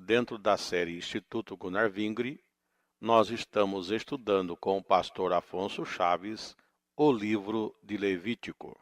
dentro da série Instituto Gunnar Vingre, nós estamos estudando com o pastor Afonso Chaves o livro de Levítico.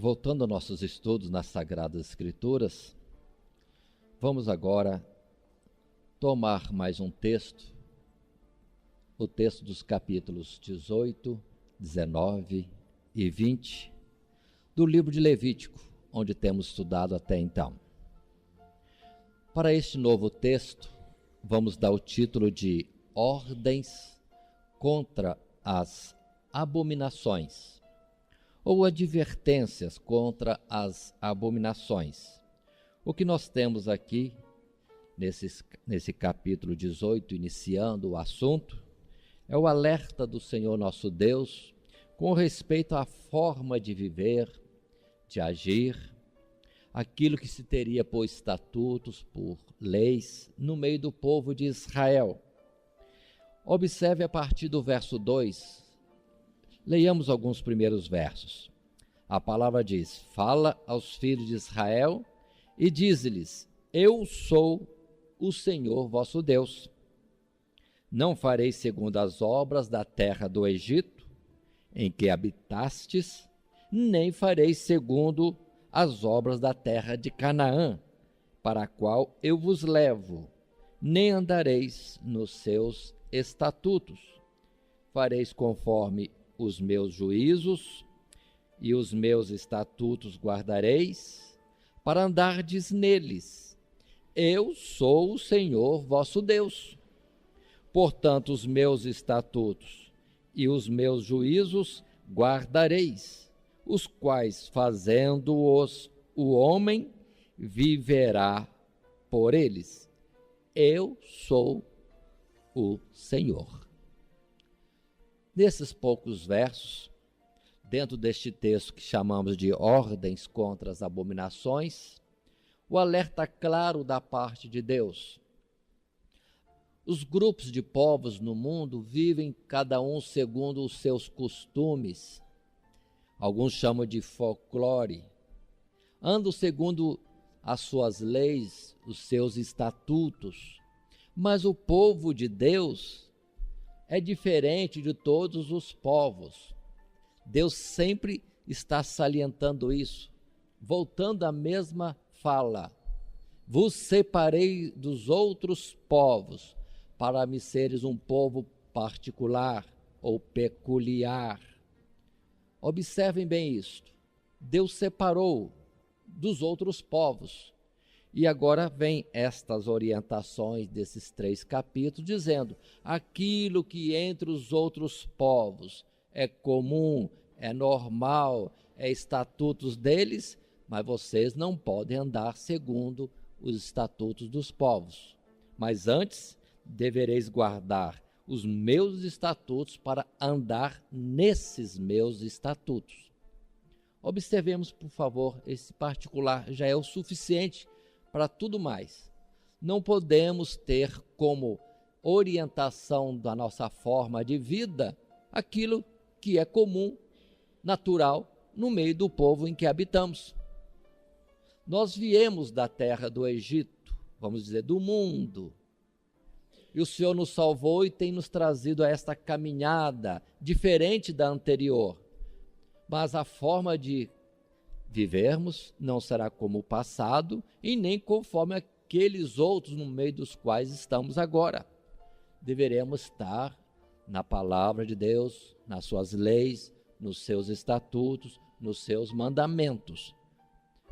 Voltando aos nossos estudos nas Sagradas Escrituras, vamos agora tomar mais um texto, o texto dos capítulos 18, 19 e 20 do livro de Levítico, onde temos estudado até então. Para este novo texto, vamos dar o título de Ordens contra as Abominações, ou advertências contra as abominações. O que nós temos aqui, nesse capítulo 18, iniciando o assunto, é o alerta do Senhor nosso Deus com respeito à forma de viver, de agir, aquilo que se teria por estatutos, por leis, no meio do povo de Israel. Observe a partir do verso 2, leiamos alguns primeiros versos. A palavra diz: fala aos filhos de Israel e diz-lhes: eu sou o Senhor vosso Deus. Não farei segundo as obras da terra do Egito, em que habitastes, nem farei segundo as obras da terra de Canaã, para a qual eu vos levo, nem andareis nos seus estatutos. Fareis conforme os meus juízos e os meus estatutos guardareis, para andardes neles. Eu sou o Senhor vosso Deus. Portanto, os meus estatutos e os meus juízos guardareis, os quais, fazendo-os o homem, viverá por eles. Eu sou o Senhor. Nesses poucos versos, dentro deste texto que chamamos de Ordens contra as Abominações, o alerta claro da parte de Deus. Os grupos de povos no mundo vivem cada um segundo os seus costumes, alguns chamam de folclore, andam segundo as suas leis, os seus estatutos, mas o povo de Deus é diferente de todos os povos. Deus sempre está salientando isso, voltando à mesma fala: vos separei dos outros povos, para me seres um povo particular ou peculiar. Observem bem isto. Deus separou dos outros povos. E agora vem estas orientações desses 3 capítulos, dizendo: aquilo que entre os outros povos é comum, é normal, é estatutos deles, mas vocês não podem andar segundo os estatutos dos povos. Mas antes, devereis guardar os meus estatutos para andar nesses meus estatutos. Observemos, por favor, esse particular já é o suficiente para tudo mais. Não podemos ter como orientação da nossa forma de vida aquilo que é comum, natural, no meio do povo em que habitamos. Nós viemos da terra do Egito, vamos dizer, do mundo, e o Senhor nos salvou e tem nos trazido a esta caminhada diferente da anterior, mas a forma de vivermos não será como o passado e nem conforme aqueles outros no meio dos quais estamos agora. Deveremos estar na palavra de Deus, nas suas leis, nos seus estatutos, nos seus mandamentos.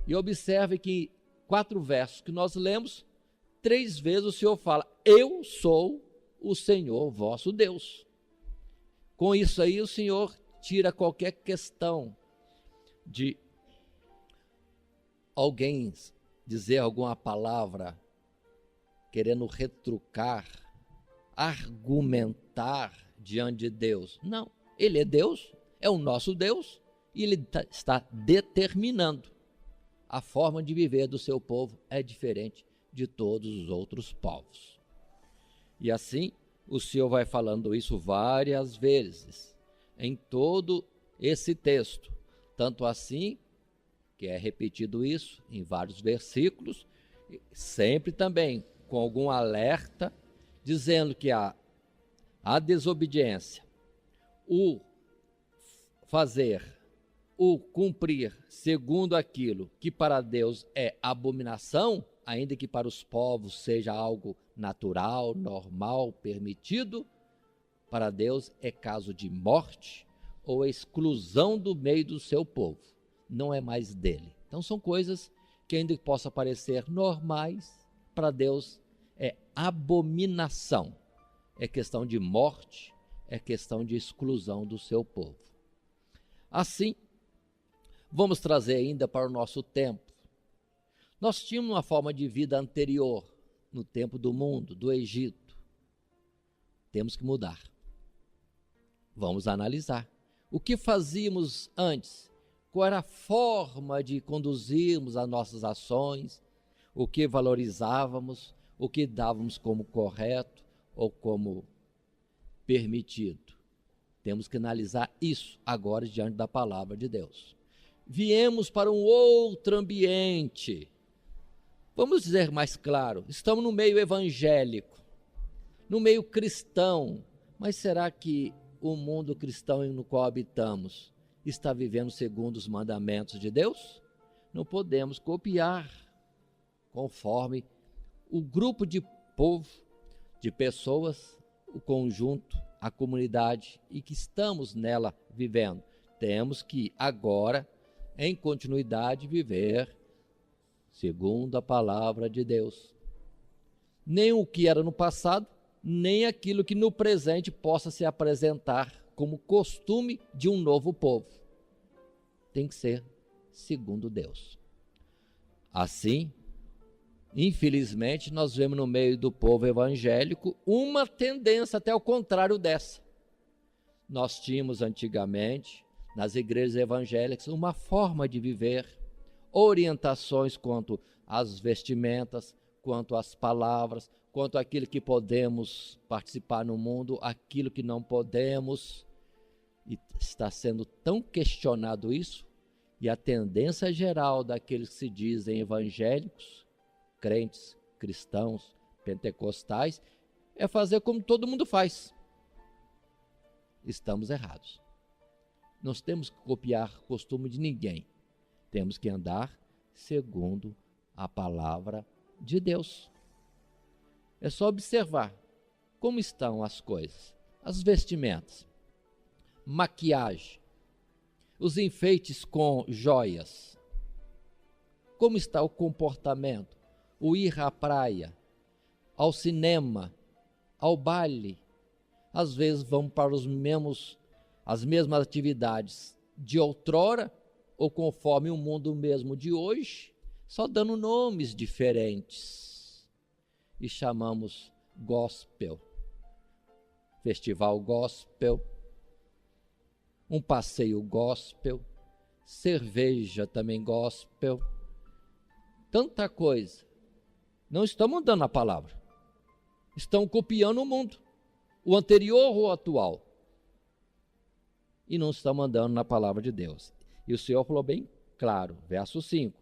E observe que 4 versos que nós lemos, 3 vezes o Senhor fala: eu sou o Senhor vosso Deus. Com isso aí o Senhor tira qualquer questão de alguém dizer alguma palavra querendo retrucar, argumentar diante de Deus. Não, Ele é Deus, é o nosso Deus, e Ele está determinando. A forma de viver do seu povo é diferente de todos os outros povos. E assim, o Senhor vai falando isso várias vezes em todo esse texto. Tanto assim, que é repetido isso em vários versículos, sempre também com algum alerta, dizendo que a desobediência, o fazer, o cumprir segundo aquilo que para Deus é abominação, ainda que para os povos seja algo natural, normal, permitido, para Deus é caso de morte ou exclusão do meio do seu povo. Não é mais dele. Então são coisas que ainda que possam parecer normais, para Deus é abominação. É questão de morte, é questão de exclusão do seu povo. Assim, vamos trazer ainda para o nosso tempo. Nós tínhamos uma forma de vida anterior, no tempo do mundo, do Egito. Temos que mudar. Vamos analisar. O que fazíamos antes? Qual era a forma de conduzirmos as nossas ações? O que valorizávamos? O que dávamos como correto ou como permitido? Temos que analisar isso agora diante da palavra de Deus. Viemos para um outro ambiente. Vamos dizer mais claro, estamos no meio evangélico, no meio cristão, mas será que o mundo cristão no qual habitamos está vivendo segundo os mandamentos de Deus? Não podemos copiar conforme o grupo de povo, de pessoas, o conjunto, a comunidade e que estamos nela vivendo. Temos que agora, em continuidade, viver segundo a palavra de Deus. Nem o que era no passado, nem aquilo que no presente possa se apresentar como costume de um novo povo. Tem que ser segundo Deus. Assim, infelizmente, nós vemos no meio do povo evangélico uma tendência até ao contrário dessa. Nós tínhamos antigamente, nas igrejas evangélicas, uma forma de viver, orientações quanto às vestimentas, quanto às palavras, quanto àquilo que podemos participar no mundo, aquilo que não podemos. E está sendo tão questionado isso, e a tendência geral daqueles que se dizem evangélicos, crentes, cristãos, pentecostais, é fazer como todo mundo faz. Estamos errados. Nós temos que copiar costume de ninguém. Temos que andar segundo a palavra de Deus. É só observar como estão as coisas, as vestimentas, maquiagem, os enfeites com joias. Como está o comportamento? O ir à praia, ao cinema, ao baile. Às vezes vão para as mesmas atividades de outrora, ou conforme o mundo mesmo de hoje, só dando nomes diferentes. E chamamos gospel, festival gospel, um passeio gospel, cerveja também gospel, tanta coisa. Não estão mudando a palavra, estão copiando o mundo, o anterior ou o atual, e não estão mandando na palavra de Deus. E o Senhor falou bem claro, verso 5,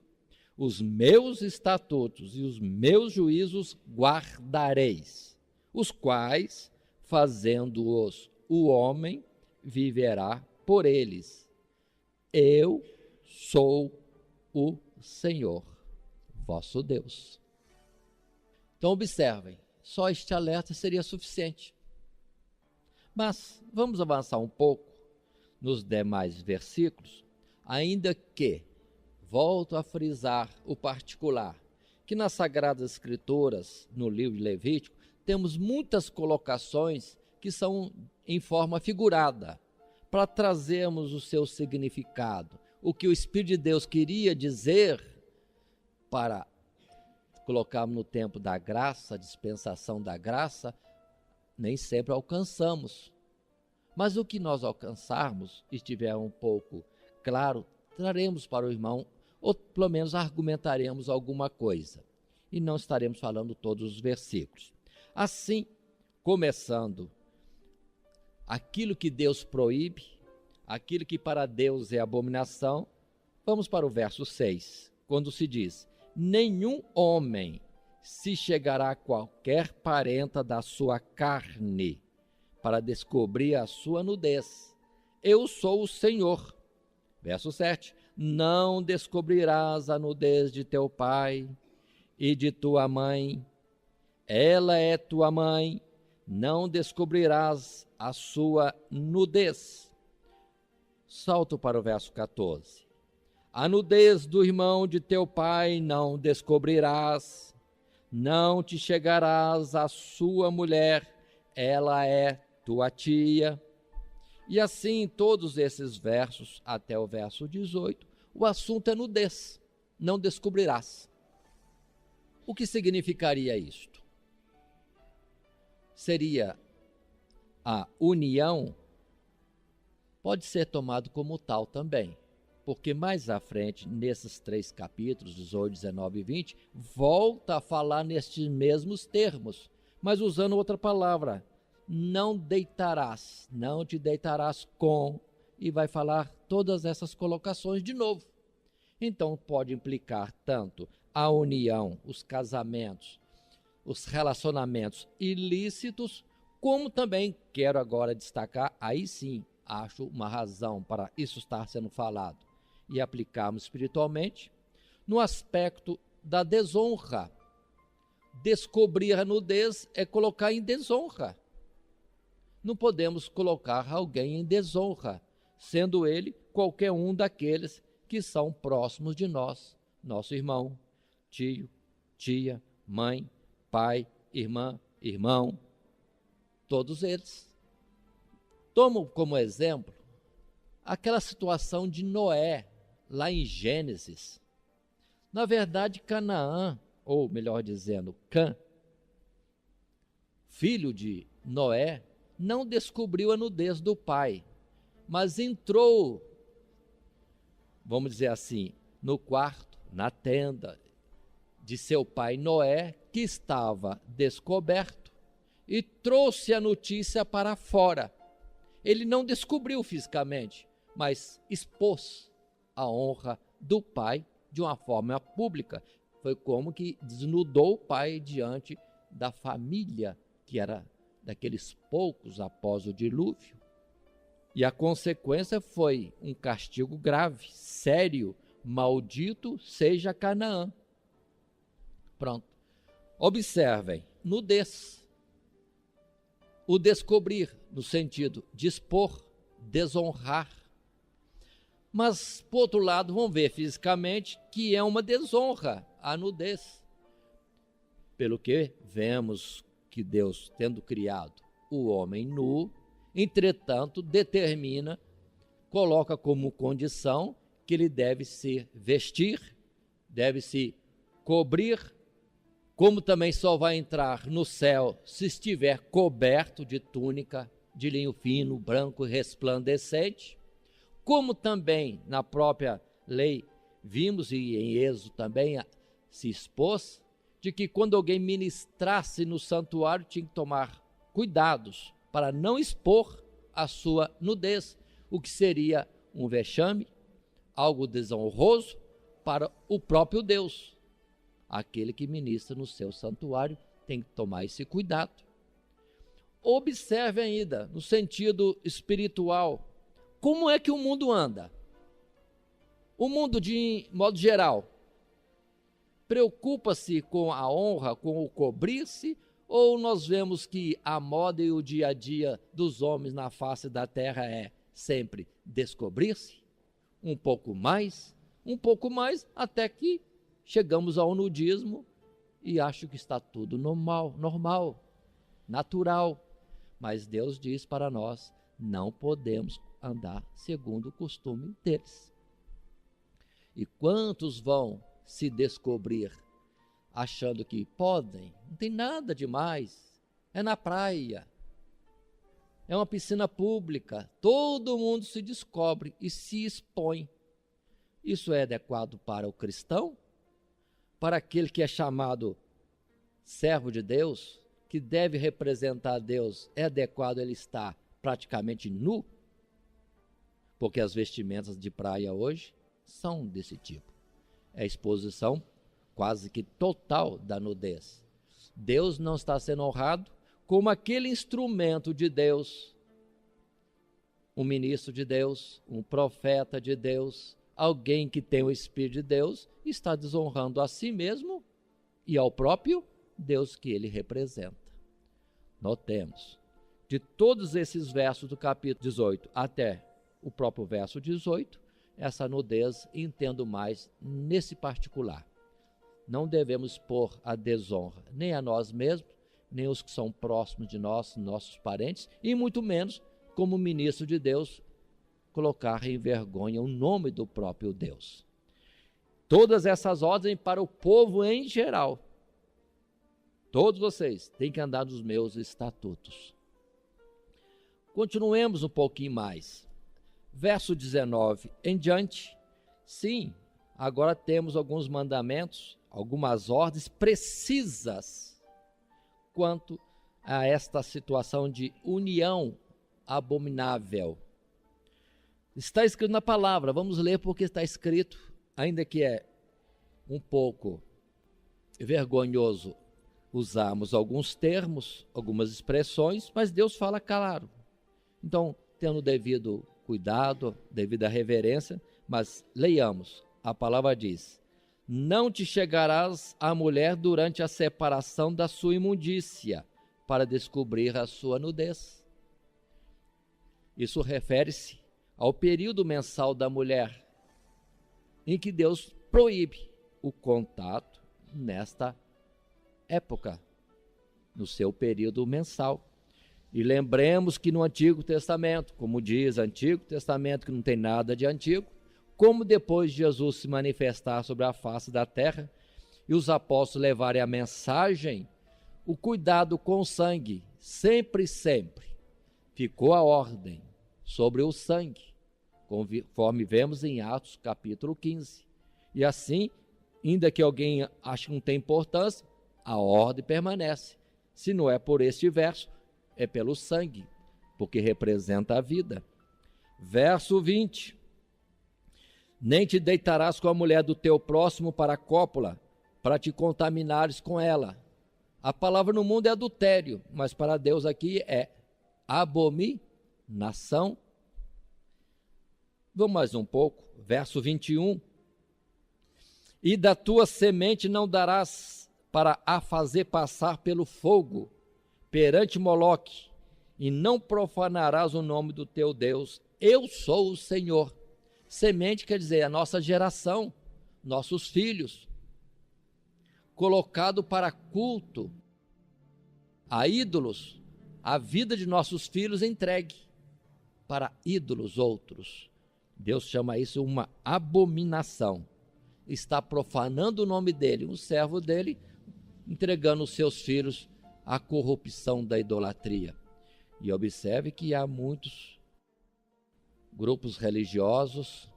os meus estatutos e os meus juízos guardareis, os quais, fazendo-os o homem, viverá por eles. Eu sou o Senhor, vosso Deus. Então observem, só este alerta seria suficiente. Mas vamos avançar um pouco nos demais versículos, ainda que, volto a frisar o particular, que nas Sagradas Escrituras, no livro de Levítico, temos muitas colocações que são em forma figurada, para trazermos o seu significado, o que o Espírito de Deus queria dizer, para colocarmos no tempo da graça, dispensação da graça, nem sempre alcançamos. Mas o que nós alcançarmos, estiver um pouco claro, traremos para o irmão ou pelo menos argumentaremos alguma coisa, e não estaremos falando todos os versículos. Assim, começando aquilo que Deus proíbe, aquilo que para Deus é abominação, vamos para o verso 6, quando se diz: nenhum homem se chegará a qualquer parenta da sua carne para descobrir a sua nudez. Eu sou o Senhor. Verso 7, não descobrirás a nudez de teu pai e de tua mãe. Ela é tua mãe, não descobrirás a sua nudez. Salto para o verso 14. A nudez do irmão de teu pai não descobrirás, não te chegarás à sua mulher, ela é tua tia. E assim, todos esses versos, até o verso 18, o assunto é nudez, não descobrirás. O que significaria isto? Seria a união, pode ser tomado como tal também, porque mais à frente, nesses 3 capítulos, 18, 19 e 20, volta a falar nestes mesmos termos, mas usando outra palavra. Não deitarás, não te deitarás com, e vai falar todas essas colocações de novo. Então pode implicar tanto a união, os casamentos, os relacionamentos ilícitos, como também quero agora destacar, aí sim, acho uma razão para isso estar sendo falado e aplicarmos espiritualmente, no aspecto da desonra. Descobrir a nudez é colocar em desonra. Não podemos colocar alguém em desonra, sendo ele qualquer um daqueles que são próximos de nós, nosso irmão, tio, tia, mãe, pai, irmã, irmão, todos eles. Tomo como exemplo aquela situação de Noé, lá em Gênesis. Na verdade, Canaã, ou melhor dizendo, Cã, filho de Noé, não descobriu a nudez do pai, mas entrou, vamos dizer assim, no quarto, na tenda de seu pai Noé, que estava descoberto, e trouxe a notícia para fora. Ele não descobriu fisicamente, mas expôs a honra do pai de uma forma pública. Foi como que desnudou o pai diante da família, que era daqueles poucos após o dilúvio. E a consequência foi um castigo grave, sério: maldito seja Canaã. Pronto. Observem, nudez. O descobrir, no sentido de expor, desonrar. Mas, por outro lado, vamos ver fisicamente que é uma desonra a nudez. Pelo que vemos que Deus, tendo criado o homem nu, entretanto, determina, coloca como condição que ele deve se vestir, deve se cobrir, como também só vai entrar no céu se estiver coberto de túnica de linho fino, branco e resplandecente, como também na própria lei vimos, e em Êxodo também se expôs, de que quando alguém ministrasse no santuário tinha que tomar cuidados para não expor a sua nudez, o que seria um vexame, algo desonroso para o próprio Deus. Aquele que ministra no seu santuário tem que tomar esse cuidado. Observe ainda, no sentido espiritual, como é que o mundo anda. O mundo, de modo geral, preocupa-se com a honra, com o cobrir-se, ou nós vemos que a moda e o dia a dia dos homens na face da terra é sempre descobrir-se? Um pouco mais, até que chegamos ao nudismo e acho que está tudo normal, natural. Mas Deus diz para nós, não podemos andar segundo o costume deles. E quantos vão se descobrir achando que podem? Não tem nada demais, é na praia, é uma piscina pública, todo mundo se descobre e se expõe. Isso é adequado para o cristão? Para aquele que é chamado servo de Deus, que deve representar Deus, é adequado ele estar praticamente nu? Porque as vestimentas de praia hoje são desse tipo. É a exposição quase que total da nudez. Deus não está sendo honrado como aquele instrumento de Deus, um ministro de Deus, um profeta de Deus, alguém que tem o Espírito de Deus, está desonrando a si mesmo e ao próprio Deus que ele representa. Notemos, de todos esses versos do capítulo 18 até o próprio verso 18, essa nudez entendo mais nesse particular. Não devemos pôr a desonra nem a nós mesmos, nem os que são próximos de nós, nossos parentes, e muito menos, como ministro de Deus, colocar em vergonha o nome do próprio Deus. Todas essas ordens para o povo em geral. Todos vocês têm que andar nos meus estatutos. Continuemos um pouquinho mais. Verso 19 em diante. Sim, agora temos alguns mandamentos, algumas ordens precisas quanto a esta situação de união abominável. Está escrito na palavra, vamos ler porque está escrito, ainda que é um pouco vergonhoso usarmos alguns termos, algumas expressões, mas Deus fala claro. Então, tendo devido cuidado, devida reverência, mas leiamos, a palavra diz: não te chegarás à mulher durante a separação da sua imundícia, para descobrir a sua nudez. Isso refere-se ao período mensal da mulher, em que Deus proíbe o contato nesta época, no seu período mensal. E lembremos que no Antigo Testamento, como diz Antigo Testamento, que não tem nada de antigo, como depois de Jesus se manifestar sobre a face da terra e os apóstolos levarem a mensagem, o cuidado com o sangue, sempre ficou a ordem sobre o sangue, conforme vemos em Atos capítulo 15. E assim, ainda que alguém ache que não tem importância, a ordem permanece. Se não é por este verso, é pelo sangue, porque representa a vida. Verso 20: nem te deitarás com a mulher do teu próximo para a cópula, para te contaminares com ela. A palavra no mundo é adultério, mas para Deus aqui é abominação. Vamos mais um pouco, verso 21. E da tua semente não darás para a fazer passar pelo fogo, perante Moloque, e não profanarás o nome do teu Deus. Eu sou o Senhor. Semente quer dizer a nossa geração, nossos filhos, colocado para culto a ídolos, a vida de nossos filhos entregue para ídolos outros. Deus chama isso uma abominação. Está profanando o nome dele, um servo dele, entregando os seus filhos à corrupção da idolatria. E observe que há muitos grupos religiosos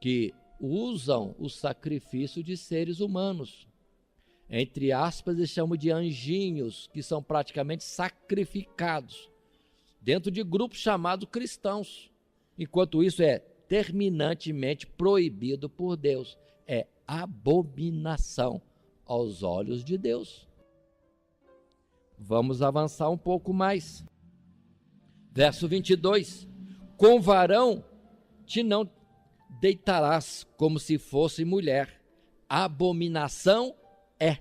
que usam o sacrifício de seres humanos. Entre aspas, eles chamam de anjinhos, que são praticamente sacrificados dentro de grupos chamados cristãos. Enquanto isso é terminantemente proibido por Deus. É abominação aos olhos de Deus. Vamos avançar um pouco mais. Verso 22. Com varão te não deitarás como se fosse mulher. Abominação é.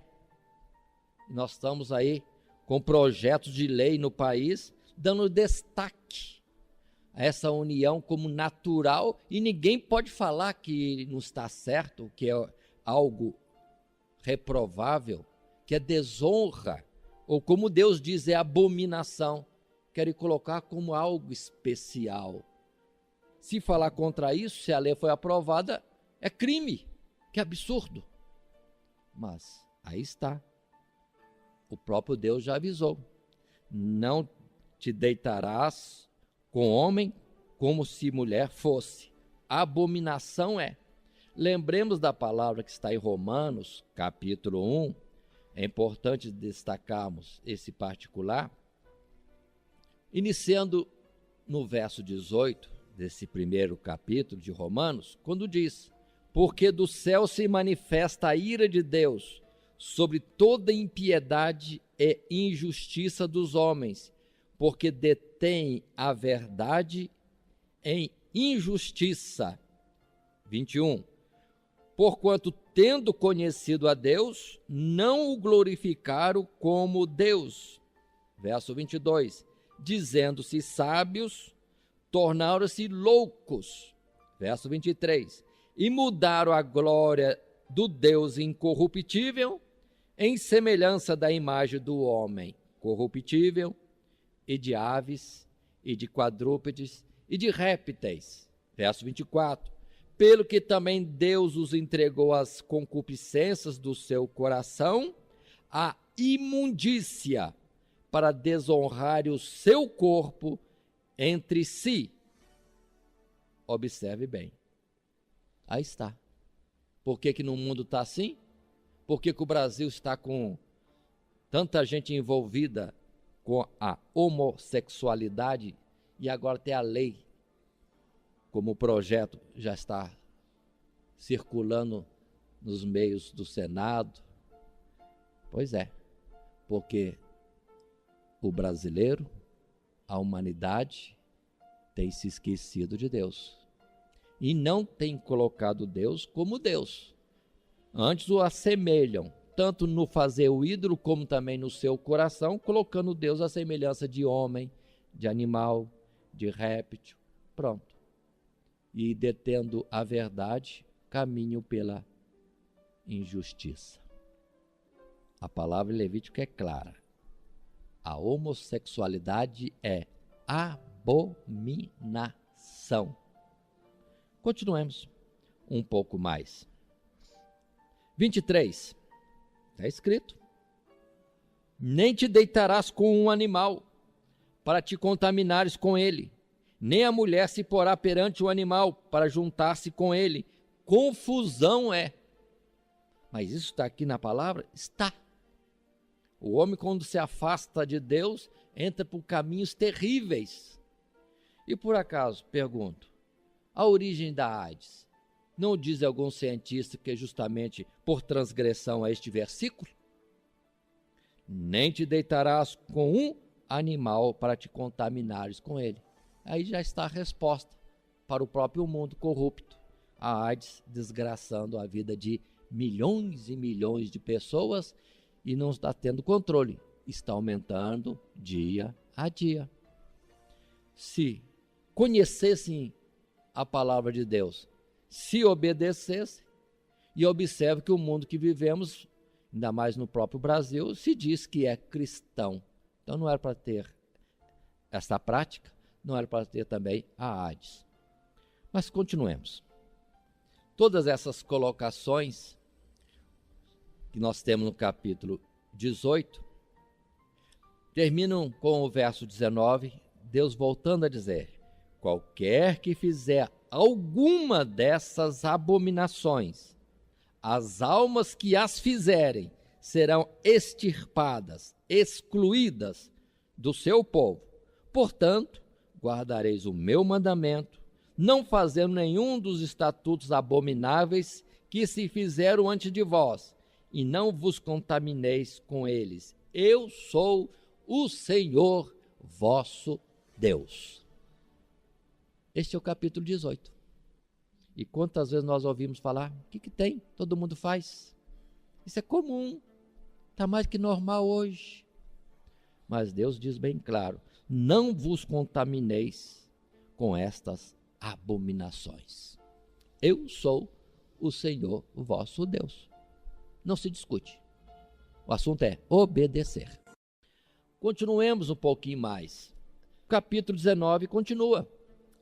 Nós estamos aí com projetos de lei no país, dando destaque a essa união como natural, e ninguém pode falar que não está certo, que é algo reprovável, que é desonra, ou como Deus diz, é abominação. Querem colocar como algo especial. Se falar contra isso, se a lei foi aprovada, é crime. Que absurdo. Mas aí está. O próprio Deus já avisou. Não te deitarás com homem como se mulher fosse. Abominação é. Lembremos da palavra que está em Romanos, capítulo 1. É importante destacarmos esse particular. Iniciando no verso 18 desse primeiro capítulo de Romanos, quando diz: porque do céu se manifesta a ira de Deus sobre toda impiedade e injustiça dos homens, porque detém a verdade em injustiça. 21. Porquanto, tendo conhecido a Deus, não o glorificaram como Deus. Verso 22. Dizendo-se sábios, tornaram-se loucos. Verso 23. E mudaram a glória do Deus incorruptível em semelhança da imagem do homem corruptível, e de aves, e de quadrúpedes, e de répteis. Verso 24. Pelo que também Deus os entregou às concupiscências do seu coração, à imundícia, para desonrar o seu corpo entre si. Observe bem. Aí está. Por que no mundo está assim? Por que o Brasil está com tanta gente envolvida com a homossexualidade e agora tem a lei, como o projeto já está circulando nos meios do Senado? Pois é, porque o brasileiro, a humanidade, tem se esquecido de Deus e não tem colocado Deus como Deus. Antes o assemelham, tanto no fazer o ídolo, como também no seu coração, colocando Deus à semelhança de homem, de animal, de réptil. Pronto. E detendo a verdade, caminho pela injustiça. A palavra em Levítico é clara. A homossexualidade é abominação. Continuemos um pouco mais. 23. Está escrito: nem te deitarás com um animal para te contaminares com ele, nem a mulher se porá perante o animal para juntar-se com ele. Confusão é. Mas isso está aqui na palavra? Está. O homem, quando se afasta de Deus, entra por caminhos terríveis. E por acaso, pergunto, a origem da AIDS, não diz algum cientista que é justamente por transgressão a este versículo? Nem te deitarás com um animal para te contaminares com ele. Aí já está a resposta para o próprio mundo corrupto. A AIDS desgraçando a vida de milhões e milhões de pessoas e não está tendo controle. Está aumentando dia a dia. Se conhecessem a palavra de Deus, se obedecessem, e observe que o mundo que vivemos, ainda mais no próprio Brasil, se diz que é cristão. Então não era para ter essa prática, não era para ter também a AIDS. Mas continuemos. Todas essas colocações que nós temos no capítulo 18, terminam com o verso 19, Deus voltando a dizer: qualquer que fizer alguma dessas abominações, as almas que as fizerem serão extirpadas, excluídas do seu povo. Portanto, guardareis o meu mandamento, não fazendo nenhum dos estatutos abomináveis que se fizeram antes de vós, e não vos contamineis com eles. Eu sou o Senhor vosso Deus. Este é o capítulo 18. E quantas vezes nós ouvimos falar, o que tem? Todo mundo faz. Isso é comum, está mais que normal hoje. Mas Deus diz bem claro, não vos contamineis com estas abominações. Eu sou o Senhor vosso Deus. Não se discute. O assunto é obedecer. Continuemos um pouquinho mais. O capítulo 19 continua.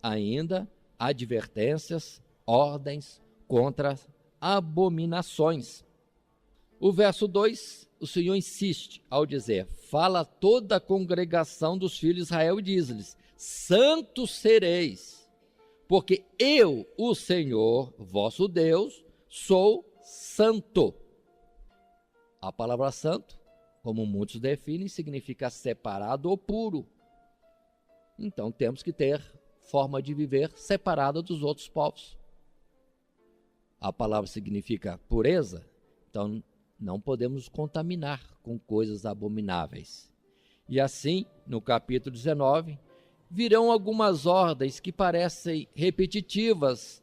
Ainda advertências, ordens contra abominações. O verso 2, o Senhor insiste ao dizer: fala toda a congregação dos filhos de Israel e diz-lhes: santos sereis, porque eu, o Senhor, vosso Deus, sou santo. A palavra santo, como muitos definem, significa separado ou puro. Então temos que ter forma de viver separada dos outros povos. A palavra significa pureza, então não podemos nos contaminar com coisas abomináveis. E assim, no capítulo 19, virão algumas ordens que parecem repetitivas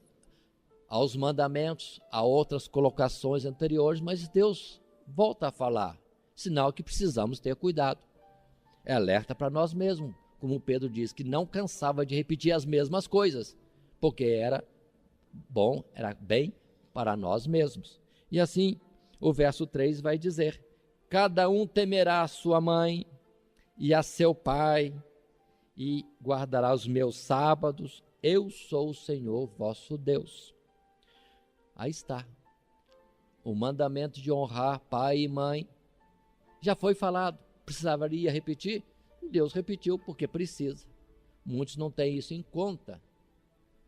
aos mandamentos, a outras colocações anteriores, mas Deus volta a falar, sinal que precisamos ter cuidado. É alerta para nós mesmos, como Pedro diz, que não cansava de repetir as mesmas coisas, porque era bom, era bem para nós mesmos. E assim, o verso 3 vai dizer: cada um temerá a sua mãe e a seu pai, e guardará os meus sábados, eu sou o Senhor vosso Deus. Aí está. O mandamento de honrar pai e mãe já foi falado. Precisaria repetir? Deus repetiu porque precisa. Muitos não têm isso em conta,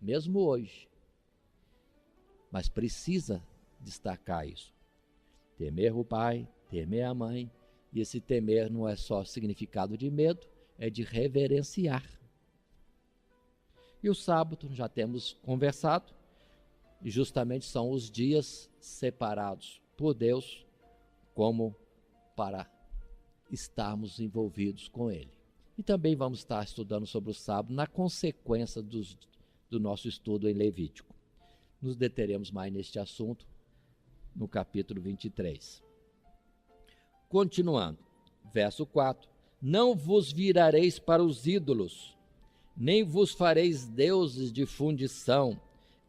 mesmo hoje. Mas precisa destacar isso. Temer o pai, temer a mãe. E esse temer não é só significado de medo, é de reverenciar. E o sábado, já temos conversado, e justamente são os dias separados por Deus, como para estarmos envolvidos com Ele. E também vamos estar estudando sobre o sábado na consequência do nosso estudo em Levítico. Nos deteremos mais neste assunto no capítulo 23. Continuando, verso 4. Não vos virareis para os ídolos, nem vos fareis deuses de fundição.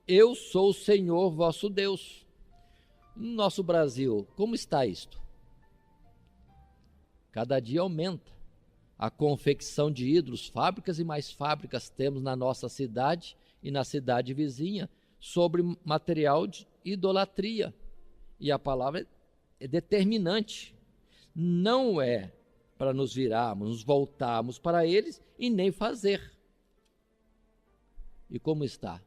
Eu sou o Senhor vosso Deus. No nosso Brasil, como está isto? Cada dia aumenta a confecção de ídolos, fábricas e mais fábricas temos na nossa cidade e na cidade vizinha sobre material de idolatria. E a palavra é determinante. Não é para nos virarmos, nos voltarmos para eles e nem fazer. E como está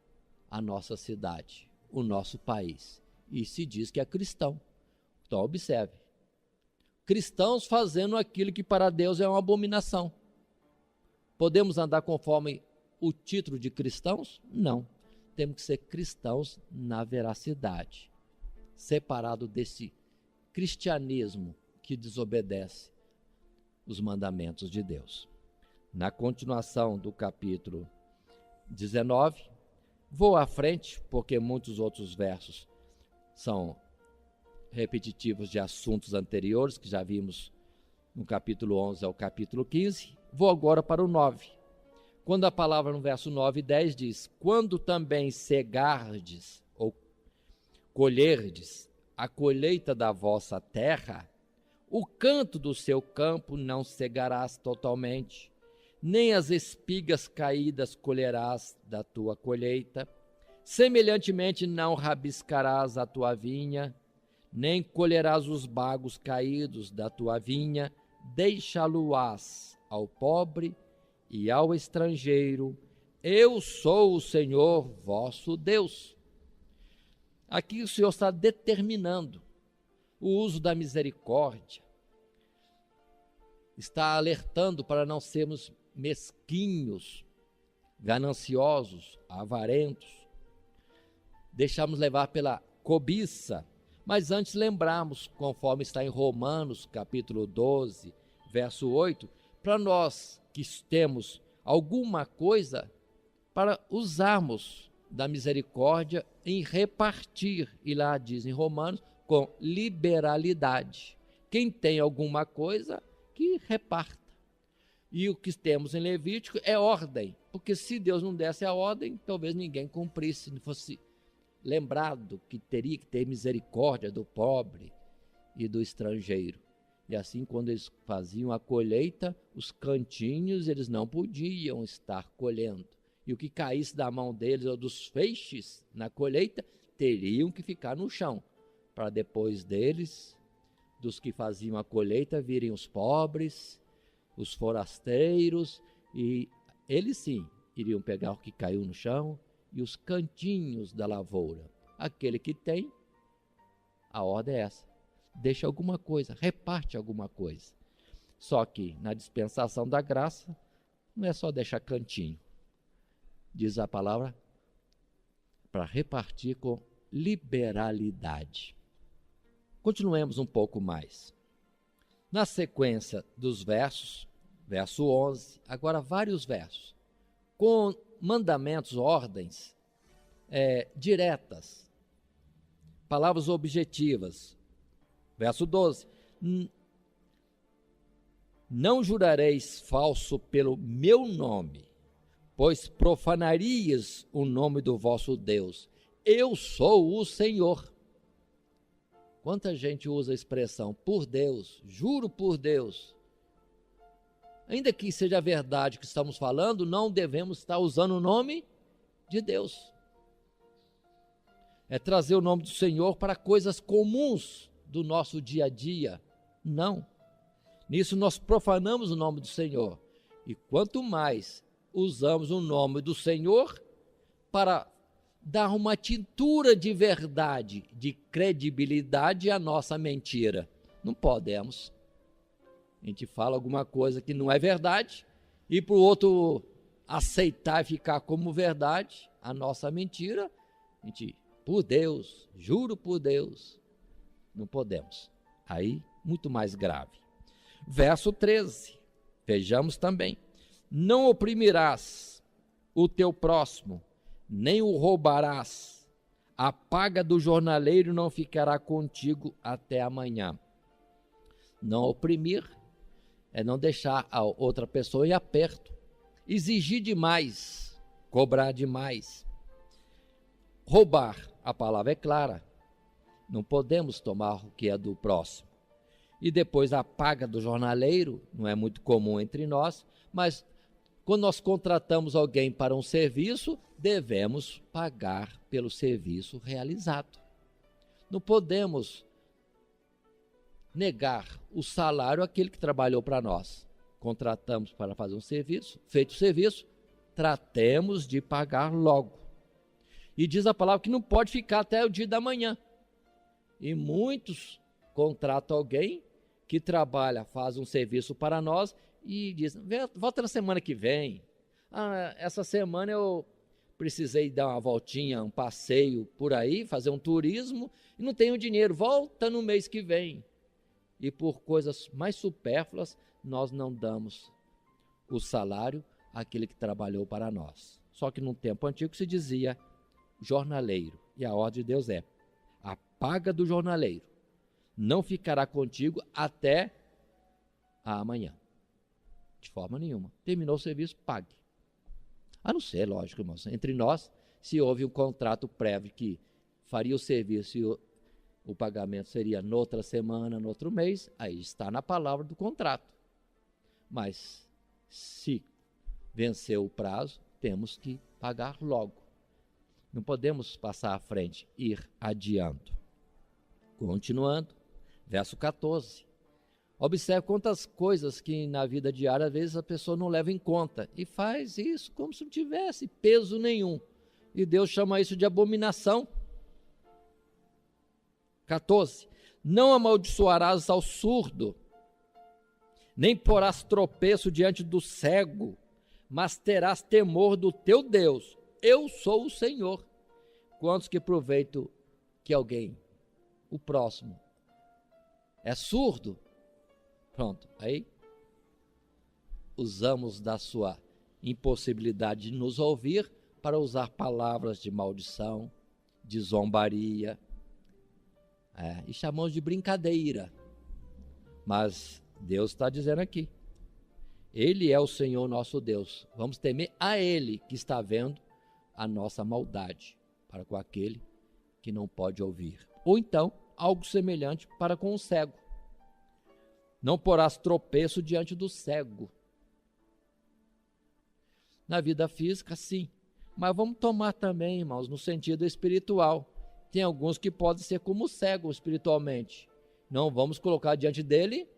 a nossa cidade, o nosso país? E se diz que é cristão. Então observe. Cristãos fazendo aquilo que para Deus é uma abominação. Podemos andar conforme o título de cristãos? Não. Temos que ser cristãos na veracidade, separado desse cristianismo que desobedece os mandamentos de Deus. Na continuação do capítulo 19, vou à frente, porque muitos outros versos são repetitivos de assuntos anteriores, que já vimos no capítulo 11 ao capítulo 15. Vou agora para o 9. Quando a palavra no verso 9 e 10 diz: quando também cegardes ou colherdes a colheita da vossa terra, o canto do seu campo não cegarás totalmente, nem as espigas caídas colherás da tua colheita. Semelhantemente não rabiscarás a tua vinha, nem colherás os bagos caídos da tua vinha, deixá-lo-ás ao pobre e ao estrangeiro. Eu sou o Senhor vosso Deus. Aqui o Senhor está determinando o uso da misericórdia, está alertando para não sermos mesquinhos, gananciosos, avarentos, deixarmos levar pela cobiça, mas antes lembrarmos, conforme está em Romanos, capítulo 12, verso 8, para nós que temos alguma coisa, para usarmos da misericórdia em repartir, e lá diz em Romanos, com liberalidade. Quem tem alguma coisa, que reparta. E o que temos em Levítico é ordem, porque se Deus não desse a ordem, talvez ninguém cumprisse, não fosse lembrado que teria que ter misericórdia do pobre e do estrangeiro. E assim, quando eles faziam a colheita, os cantinhos eles não podiam estar colhendo. E o que caísse da mão deles ou dos feixes na colheita, teriam que ficar no chão, para depois deles, dos que faziam a colheita, virem os pobres, os forasteiros, e eles sim iriam pegar o que caiu no chão e os cantinhos da lavoura. Aquele que tem, A ordem é essa. Deixa alguma coisa, reparte alguma coisa. Só que na dispensação da graça, não é só deixar cantinho. Diz a palavra, para repartir com liberalidade. Continuemos um pouco mais. Na sequência dos versos, verso 11, agora vários versos, com mandamentos, ordens diretas, palavras objetivas. Verso 12, não jurareis falso pelo meu nome, pois profanarias o nome do vosso Deus. Eu sou o Senhor. Quanta gente usa a expressão por Deus, juro por Deus. Ainda que seja verdade o que estamos falando, não devemos estar usando o nome de Deus. É trazer o nome do Senhor para coisas comuns do nosso dia a dia. Não. Nisso nós profanamos o nome do Senhor. E quanto mais usamos o nome do Senhor para dar uma tintura de verdade, de credibilidade à nossa mentira. Não podemos. A gente fala alguma coisa que não é verdade e para o outro aceitar e ficar como verdade a nossa mentira, a gente, por Deus, juro por Deus, não podemos. Aí, muito mais grave. Verso 13, vejamos também. Não oprimirás o teu próximo, nem o roubarás. A paga do jornaleiro não ficará contigo até amanhã. Não oprimir é não deixar a outra pessoa em aperto, exigir demais, cobrar demais. Roubar, a palavra é clara, não podemos tomar o que é do próximo. E depois a paga do jornaleiro, não é muito comum entre nós, mas quando nós contratamos alguém para um serviço, devemos pagar pelo serviço realizado. Não podemos negar o salário àquele que trabalhou para nós. Contratamos para fazer um serviço, feito o serviço, tratemos de pagar logo. E diz a palavra que não pode ficar até o dia da manhã. E muitos contratam alguém que trabalha, faz um serviço para nós e diz, volta na semana que vem. Essa semana eu precisei dar uma voltinha, um passeio por aí, fazer um turismo e não tenho dinheiro, volta no mês que vem. E por coisas mais supérfluas, nós não damos o salário àquele que trabalhou para nós. Só que no tempo antigo se dizia jornaleiro, e a ordem de Deus é, a paga do jornaleiro não ficará contigo até amanhã. De forma nenhuma. Terminou o serviço, pague. A não ser, lógico, irmãos, entre nós, se houve um contrato prévio que faria o serviço e o pagamento seria noutra semana, no outro mês, aí está na palavra do contrato. Mas, se venceu o prazo, temos que pagar logo. Não podemos passar à frente, ir adiando. Continuando, verso 14. Observe quantas coisas que na vida diária, às vezes, a pessoa não leva em conta e faz isso como se não tivesse peso nenhum. E Deus chama isso de abominação. 14. Não amaldiçoarás ao surdo, nem porás tropeço diante do cego, mas terás temor do teu Deus. Eu sou o Senhor. Quantos que aproveitam que alguém, o próximo, é surdo? Pronto, aí usamos da sua impossibilidade de nos ouvir para usar palavras de maldição, de zombaria, e chamamos de brincadeira. Mas Deus está dizendo aqui, Ele é o Senhor nosso Deus, vamos temer a Ele que está vendo a nossa maldade para com aquele que não pode ouvir. Ou então, algo semelhante para com o cego. Não porás tropeço diante do cego. Na vida física, sim. Mas vamos tomar também, irmãos, no sentido espiritual. Tem alguns que podem ser como cego espiritualmente. Não vamos colocar diante dele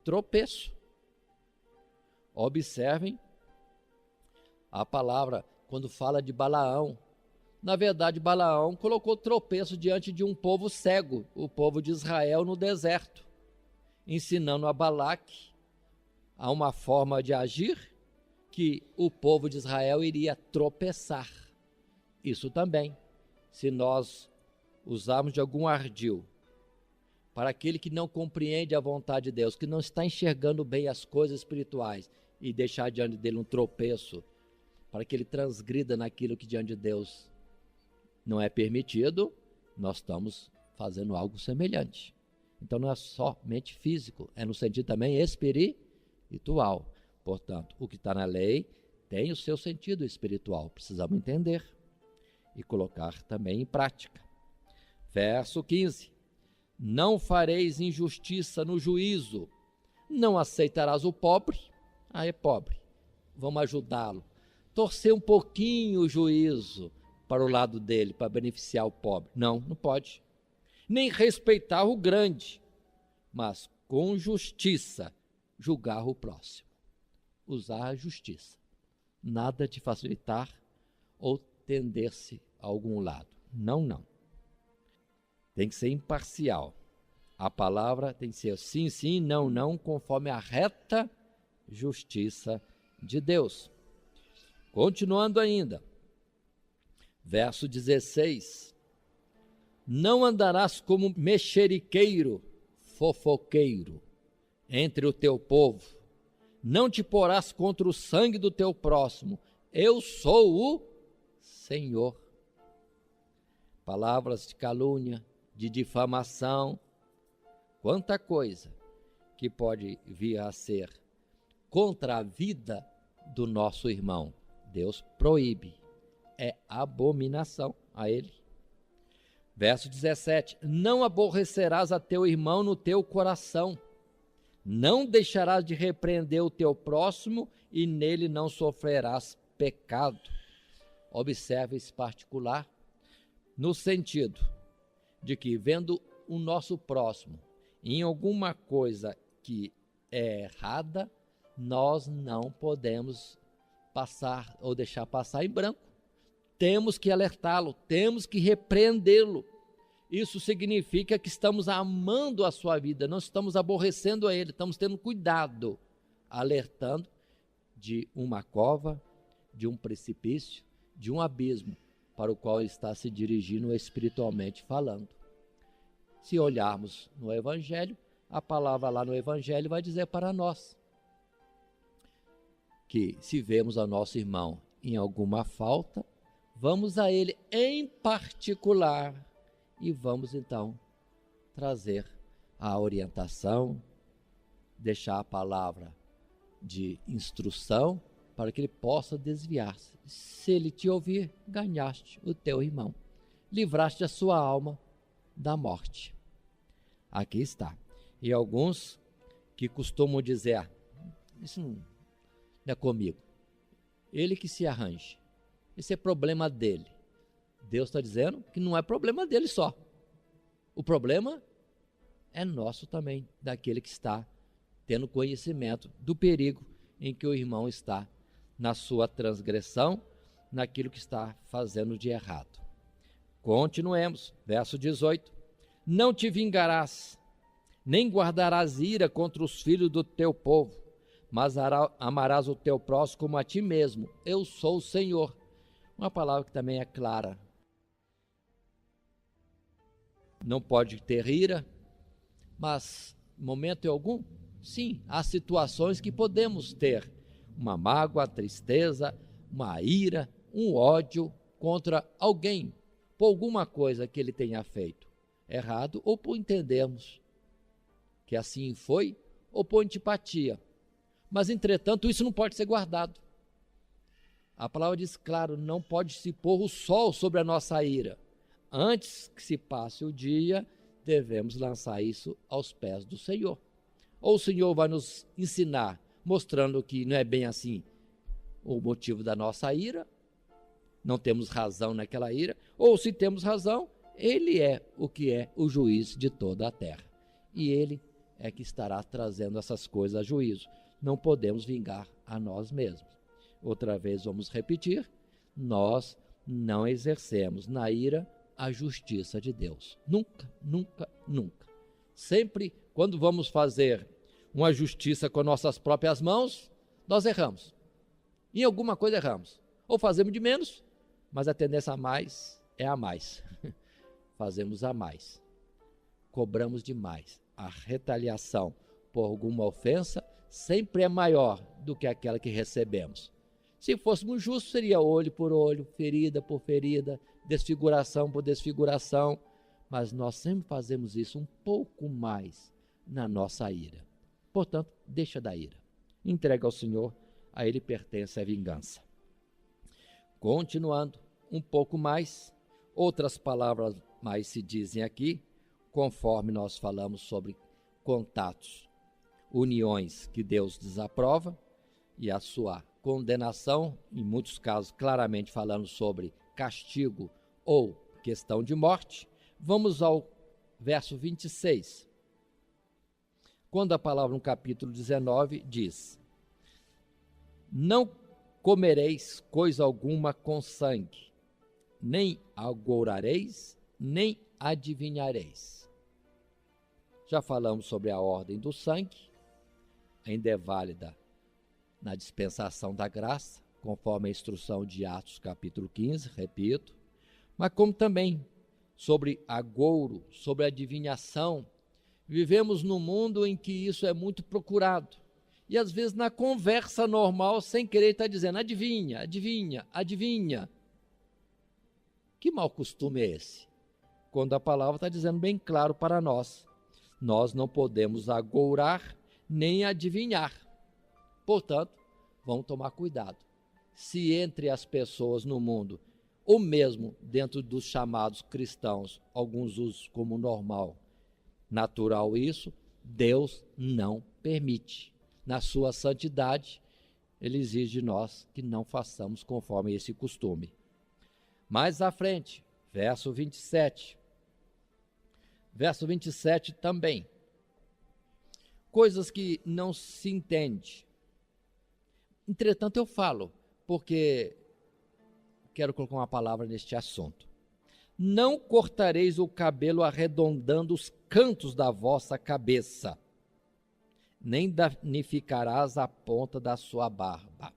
tropeço. Observem a palavra quando fala de Balaão. Na verdade, Balaão colocou tropeço diante de um povo cego, o povo de Israel no deserto, ensinando a Balaque a uma forma de agir que o povo de Israel iria tropeçar. Isso também, se nós usarmos de algum ardil para aquele que não compreende a vontade de Deus, que não está enxergando bem as coisas espirituais, e deixar diante dele um tropeço, para que ele transgrida naquilo que diante de Deus não é permitido, nós estamos fazendo algo semelhante. Então não é somente físico, é no sentido também espiritual. Portanto, o que está na lei tem o seu sentido espiritual, precisamos entender e colocar também em prática. Verso 15: não fareis injustiça no juízo, não aceitarás o pobre. É pobre, vamos ajudá-lo, torcer um pouquinho o juízo para o lado dele, para beneficiar o pobre. Não pode. Nem respeitar o grande, mas com justiça julgar o próximo. Usar a justiça. Nada de facilitar ou tender-se a algum lado. Não. Tem que ser imparcial. A palavra tem que ser sim, não, conforme a reta justiça de Deus. Continuando ainda. Verso 16: não andarás como mexeriqueiro, fofoqueiro, entre o teu povo, não te porás contra o sangue do teu próximo, eu sou o Senhor. Palavras de calúnia, de difamação, quanta coisa que pode vir a ser contra a vida do nosso irmão. Deus proíbe. É abominação a ele. Verso 17: não aborrecerás a teu irmão no teu coração, não deixarás de repreender o teu próximo e nele não sofrerás pecado. Observe esse particular, no sentido de que, vendo o nosso próximo em alguma coisa que é errada, nós não podemos passar ou deixar passar em branco. Temos que alertá-lo, temos que repreendê-lo. Isso significa que estamos amando a sua vida, não estamos aborrecendo a ele, estamos tendo cuidado, alertando de uma cova, de um precipício, de um abismo para o qual ele está se dirigindo espiritualmente falando. Se olharmos no Evangelho, a palavra lá no Evangelho vai dizer para nós que, se vemos a nosso irmão em alguma falta, vamos a ele em particular e vamos então trazer a orientação, deixar a palavra de instrução para que ele possa desviar-se. Se ele te ouvir, ganhaste o teu irmão, livraste a sua alma da morte. Aqui está. E alguns que costumam dizer: isso não é comigo, ele que se arranje, esse é problema dele. Deus está dizendo que não é problema dele só, o problema é nosso também, daquele que está tendo conhecimento do perigo em que o irmão está na sua transgressão, naquilo que está fazendo de errado. Continuemos, verso 18: não te vingarás, nem guardarás ira contra os filhos do teu povo, mas amarás o teu próximo como a ti mesmo. Eu sou o Senhor. Uma palavra que também é clara. Não pode ter ira, mas em momento algum, sim, há situações que podemos ter uma mágoa, tristeza, uma ira, um ódio contra alguém, por alguma coisa que ele tenha feito errado, ou por entendermos que assim foi, ou por antipatia. Mas, entretanto, isso não pode ser guardado. A palavra diz claro: não pode se pôr o sol sobre a nossa ira. Antes que se passe o dia, devemos lançar isso aos pés do Senhor. Ou o Senhor vai nos ensinar, mostrando que não é bem assim o motivo da nossa ira, não temos razão naquela ira, ou se temos razão, ele é o que é o juiz de toda a terra. E ele é que estará trazendo essas coisas a juízo. Não podemos vingar a nós mesmos. Outra vez vamos repetir: nós não exercemos na ira a justiça de Deus. Nunca, nunca, nunca. Sempre quando vamos fazer uma justiça com nossas próprias mãos, nós erramos. Em alguma coisa erramos. Ou fazemos de menos, mas a tendência a mais é a mais. Fazemos a mais. Cobramos demais. A retaliação por alguma ofensa sempre é maior do que aquela que recebemos. Se fôssemos justos, seria olho por olho, ferida por ferida, desfiguração por desfiguração, mas nós sempre fazemos isso um pouco mais na nossa ira. Portanto, deixa da ira. Entrega ao Senhor, a Ele pertence a vingança. Continuando um pouco mais, outras palavras mais se dizem aqui, conforme nós falamos sobre contatos, uniões que Deus desaprova e a sua condenação, em muitos casos claramente falando sobre castigo ou questão de morte. Vamos ao verso 26, quando a palavra no capítulo 19 diz: não comereis coisa alguma com sangue, nem agourareis, nem adivinhareis. Já falamos sobre a ordem do sangue, ainda é válida na dispensação da graça, conforme a instrução de Atos capítulo 15, repito, mas como também sobre agouro, sobre adivinhação. Vivemos num mundo em que isso é muito procurado, e às vezes na conversa normal, sem querer, está dizendo: adivinha, adivinha, adivinha. Que mau costume é esse? Quando a palavra está dizendo bem claro para nós, nós não podemos agourar nem adivinhar. Portanto, vamos tomar cuidado. Se entre as pessoas no mundo, ou mesmo dentro dos chamados cristãos, alguns usam como normal, natural isso, Deus não permite. Na sua santidade, Ele exige de nós que não façamos conforme esse costume. Mais à frente, verso 27. Verso 27 também. Coisas que não se entende. Entretanto, eu falo, porque quero colocar uma palavra neste assunto. Não cortareis o cabelo arredondando os cantos da vossa cabeça, nem danificarás a ponta da sua barba.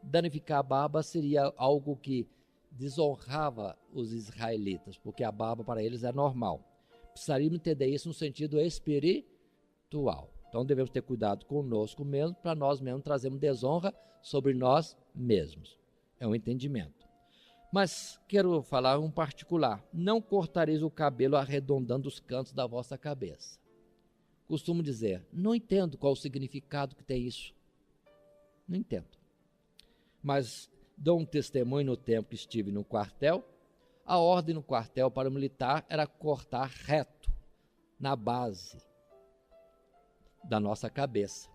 Danificar a barba seria algo que desonrava os israelitas, porque a barba para eles é normal. Precisaríamos entender isso no sentido espiritual. Então devemos ter cuidado conosco mesmo, para nós mesmos trazermos desonra sobre nós mesmos. É um entendimento. Mas quero falar um particular. Não cortareis o cabelo arredondando os cantos da vossa cabeça. Costumo dizer, não entendo qual o significado que tem isso. Não entendo. Mas dou um testemunho no tempo que estive no quartel. A ordem no quartel para o militar era cortar reto, na base da nossa cabeça.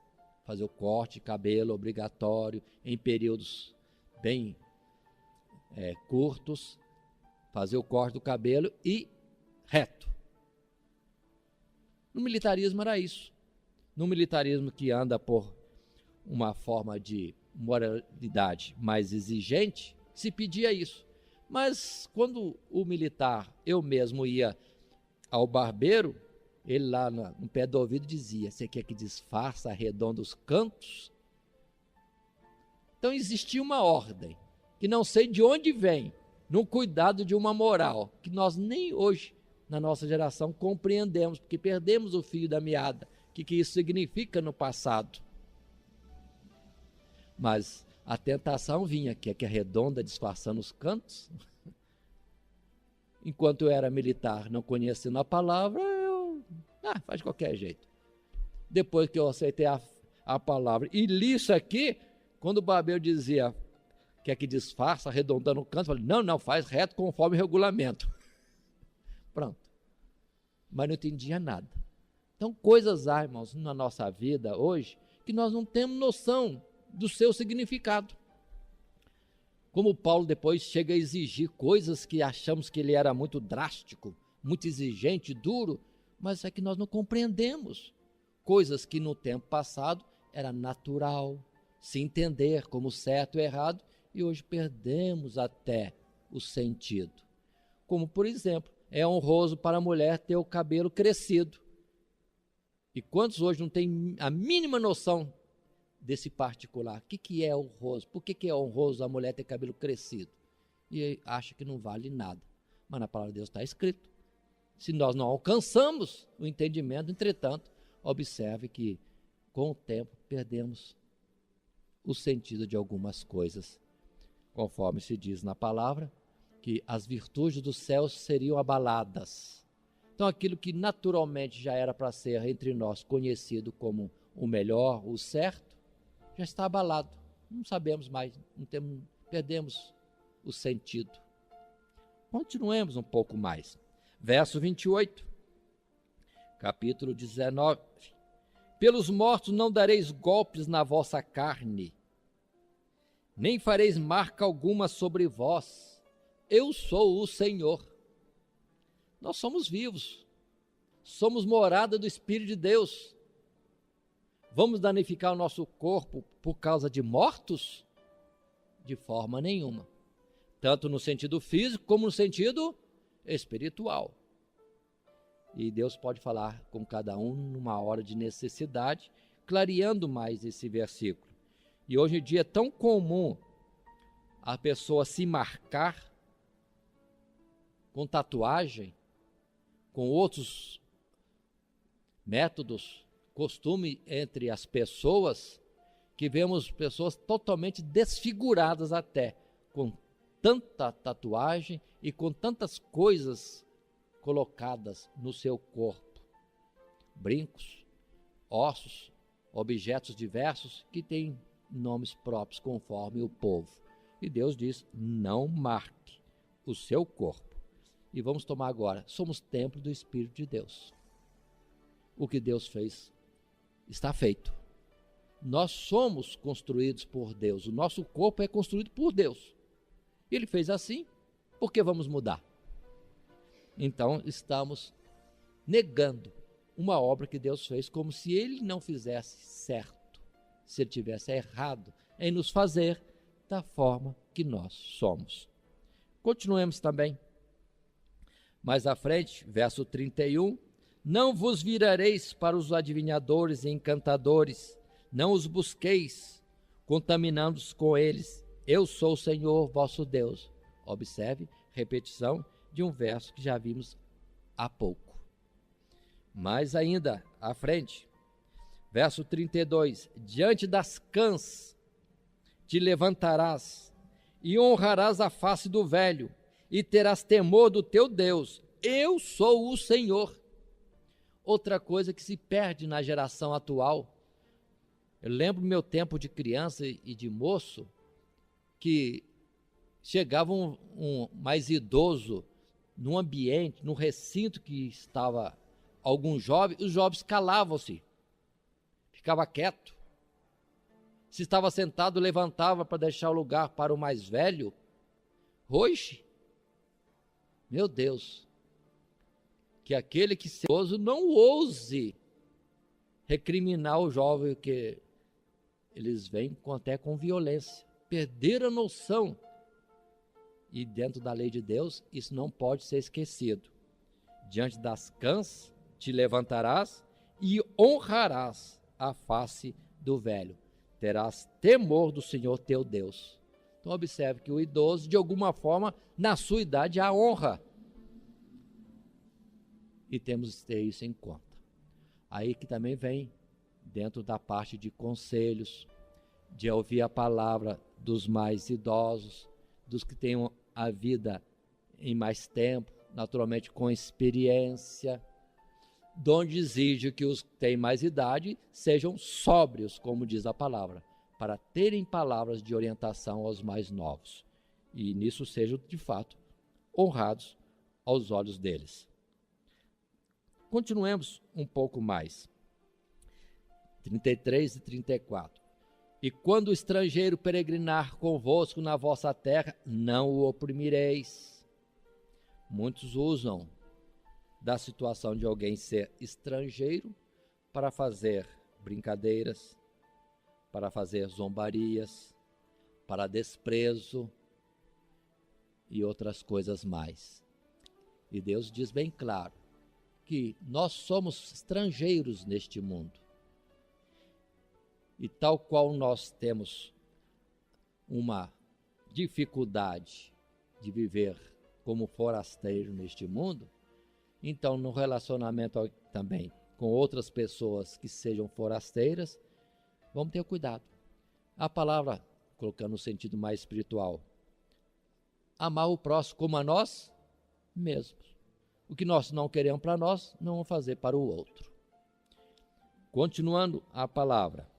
Fazer o corte de cabelo obrigatório em períodos bem curtos, fazer o corte do cabelo e reto. No militarismo era isso. No militarismo que anda por uma forma de moralidade mais exigente, se pedia isso. Mas quando o militar, eu mesmo ia ao barbeiro, ele lá no pé do ouvido dizia: você quer que disfarça, arredonda os cantos? Então existia uma ordem, que não sei de onde vem, no cuidado de uma moral, que nós nem hoje, na nossa geração, compreendemos, porque perdemos o fio da meada, o que isso significa no passado. Mas a tentação vinha, que arredonda, disfarçando os cantos. Enquanto eu era militar, não conhecendo a palavra, faz de qualquer jeito. Depois que eu aceitei a palavra e li isso aqui, quando o barbeiro dizia que disfarça, arredondando o canto, eu falei, não, faz reto conforme o regulamento. Pronto. Mas não entendia nada. Então, coisas há, irmãos, na nossa vida hoje, que nós não temos noção do seu significado. Como Paulo depois chega a exigir coisas que achamos que ele era muito drástico, muito exigente, duro, mas é que nós não compreendemos. Coisas que no tempo passado era natural se entender como certo e errado, e hoje perdemos até o sentido. Como, por exemplo, é honroso para a mulher ter o cabelo crescido. E quantos hoje não têm a mínima noção desse particular? O que é honroso? Por que é honroso a mulher ter cabelo crescido? E acha que não vale nada. Mas na palavra de Deus está escrito. Se nós não alcançamos o entendimento, entretanto, observe que com o tempo perdemos o sentido de algumas coisas. Conforme se diz na palavra, que as virtudes dos céus seriam abaladas. Então aquilo que naturalmente já era para ser entre nós conhecido como o melhor, o certo, já está abalado. Não sabemos mais, perdemos o sentido. Continuemos um pouco mais. Verso 28, capítulo 19. Pelos mortos não dareis golpes na vossa carne, nem fareis marca alguma sobre vós. Eu sou o Senhor. Nós somos vivos, somos morada do Espírito de Deus. Vamos danificar o nosso corpo por causa de mortos? De forma nenhuma. Tanto no sentido físico como no sentido espiritual. E Deus pode falar com cada um numa hora de necessidade, clareando mais esse versículo. E hoje em dia é tão comum a pessoa se marcar com tatuagem, com outros métodos, costume entre as pessoas, que vemos pessoas totalmente desfiguradas até, com tanta tatuagem e com tantas coisas colocadas no seu corpo. Brincos, ossos, objetos diversos que têm nomes próprios conforme o povo. E Deus diz, não marque o seu corpo. E vamos tomar agora, somos templo do Espírito de Deus. O que Deus fez está feito. Nós somos construídos por Deus, o nosso corpo é construído por Deus. Ele fez assim, por que vamos mudar? Então estamos negando uma obra que Deus fez como se Ele não fizesse certo, se Ele tivesse errado em nos fazer da forma que nós somos. Continuemos também. Mais à frente, verso 31, não vos virareis para os adivinhadores e encantadores, não os busqueis, contaminando-os com eles. Eu sou o Senhor vosso Deus. Observe, repetição de um verso que já vimos há pouco. Mais ainda à frente, verso 32, diante das cãs te levantarás e honrarás a face do velho e terás temor do teu Deus. Eu sou o Senhor. Outra coisa que se perde na geração atual, eu lembro meu tempo de criança e de moço, que chegava um mais idoso num ambiente, num recinto que estava algum jovem, os jovens calavam-se, ficava quieto. Se estava sentado, levantava para deixar o lugar para o mais velho. Hoje, meu Deus, que aquele que se idoso não ouse recriminar o jovem, que eles vêm até com violência, perderam a noção. E dentro da lei de Deus, isso não pode ser esquecido. Diante das cãs te levantarás e honrarás a face do velho. Terás temor do Senhor teu Deus. Então observe que o idoso, de alguma forma, na sua idade, a honra. E temos que ter isso em conta. Aí que também vem, dentro da parte de conselhos, de ouvir a palavra dos mais idosos, dos que têm a vida em mais tempo, naturalmente com experiência, donde exige que os que têm mais idade sejam sóbrios, como diz a palavra, para terem palavras de orientação aos mais novos, e nisso sejam, de fato, honrados aos olhos deles. Continuemos um pouco mais. 33 e 34. E quando o estrangeiro peregrinar convosco na vossa terra, não o oprimireis. Muitos usam da situação de alguém ser estrangeiro para fazer brincadeiras, para fazer zombarias, para desprezo. e outras coisas mais. E Deus diz bem claro que nós somos estrangeiros neste mundo. E tal qual nós temos uma dificuldade de viver como forasteiro neste mundo, então no relacionamento também com outras pessoas que sejam forasteiras, vamos ter cuidado. A palavra, colocando no sentido mais espiritual, amar o próximo como a nós mesmos. O que nós não queremos para nós, não vamos fazer para o outro. Continuando a palavra,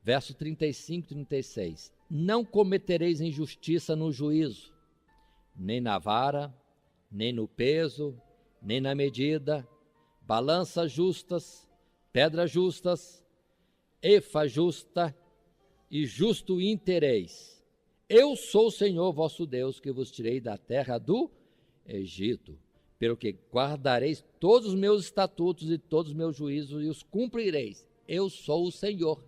verso 35 e 36. Não cometereis injustiça no juízo, nem na vara, nem no peso, nem na medida, balanças justas, pedras justas, efa justa e justo intereis. Eu sou o Senhor vosso Deus, que vos tirei da terra do Egito, pelo que guardareis todos os meus estatutos e todos os meus juízos e os cumprireis. Eu sou o Senhor.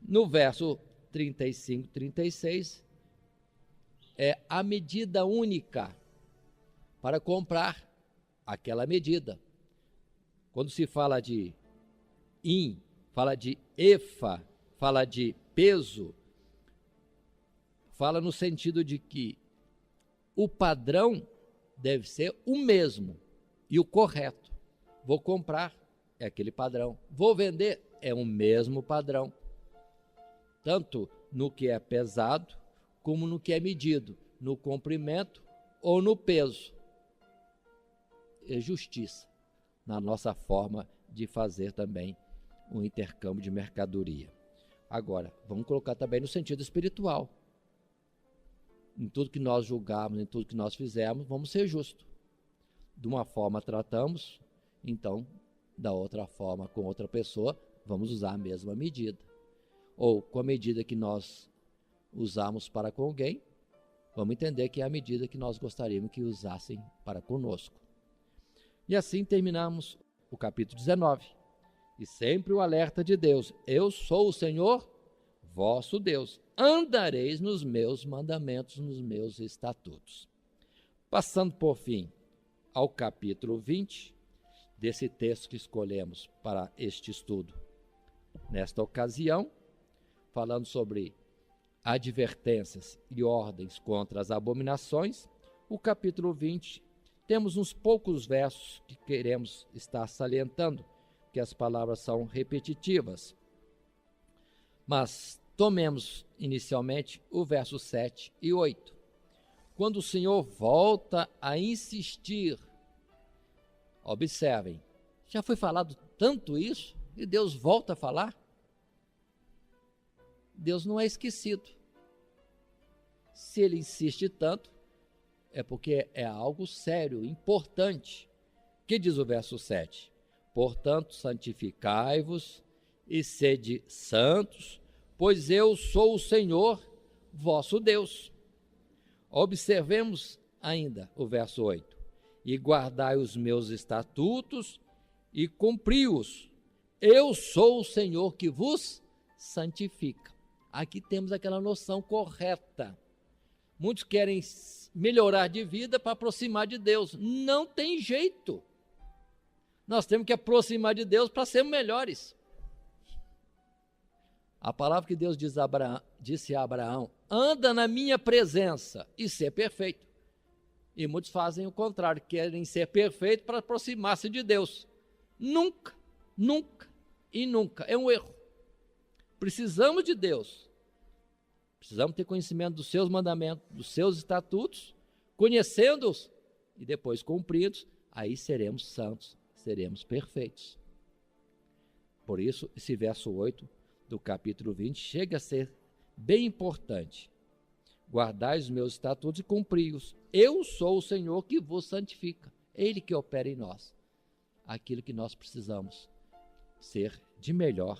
No verso 35, 36, é a medida única para comprar aquela medida. Quando se fala de fala de efa, fala de peso, fala no sentido de que o padrão deve ser o mesmo e o correto. Vou comprar, é aquele padrão. Vou vender, é o mesmo padrão. Tanto no que é pesado, como no que é medido, no comprimento ou no peso. É justiça na nossa forma de fazer também um intercâmbio de mercadoria. Agora, vamos colocar também no sentido espiritual. Em tudo que nós julgarmos, em tudo que nós fizermos, vamos ser justos. De uma forma tratamos, então, da outra forma com outra pessoa, vamos usar a mesma medida. Ou com a medida que nós usamos para com alguém, vamos entender que é a medida que nós gostaríamos que usassem para conosco. E assim terminamos o capítulo 19. E sempre o alerta de Deus: eu sou o Senhor, vosso Deus, andareis nos meus mandamentos, nos meus estatutos. Passando por fim ao capítulo 20, desse texto que escolhemos para este estudo. Nesta ocasião, falando sobre advertências e ordens contra as abominações, o capítulo 20, temos uns poucos versos que queremos estar salientando, que as palavras são repetitivas. Mas tomemos inicialmente o verso 7 e 8. Quando o Senhor volta a insistir, observem, já foi falado tanto isso e Deus volta a falar? Deus não é esquecido. Se ele insiste tanto, é porque é algo sério, importante. O que diz o verso 7? Portanto, santificai-vos e sede santos, pois eu sou o Senhor, vosso Deus. Observemos ainda o verso 8. E guardai os meus estatutos e cumpri-os. Eu sou o Senhor que vos santifica. Aqui temos aquela noção correta. Muitos querem melhorar de vida para aproximar de Deus. Não tem jeito. Nós temos que aproximar de Deus para sermos melhores. A palavra que Deus disse a Abraão: anda na minha presença e ser perfeito. E muitos fazem o contrário, querem ser perfeitos para aproximar-se de Deus. Nunca, nunca e nunca. É um erro. Precisamos de Deus. Precisamos ter conhecimento dos seus mandamentos, dos seus estatutos, conhecendo-os e depois cumpridos, aí seremos santos, seremos perfeitos. Por isso, esse verso 8 do capítulo 20 chega a ser bem importante. Guardai os meus estatutos e cumpri-os. Eu sou o Senhor que vos santifica. Ele que opera em nós aquilo que nós precisamos ser de melhor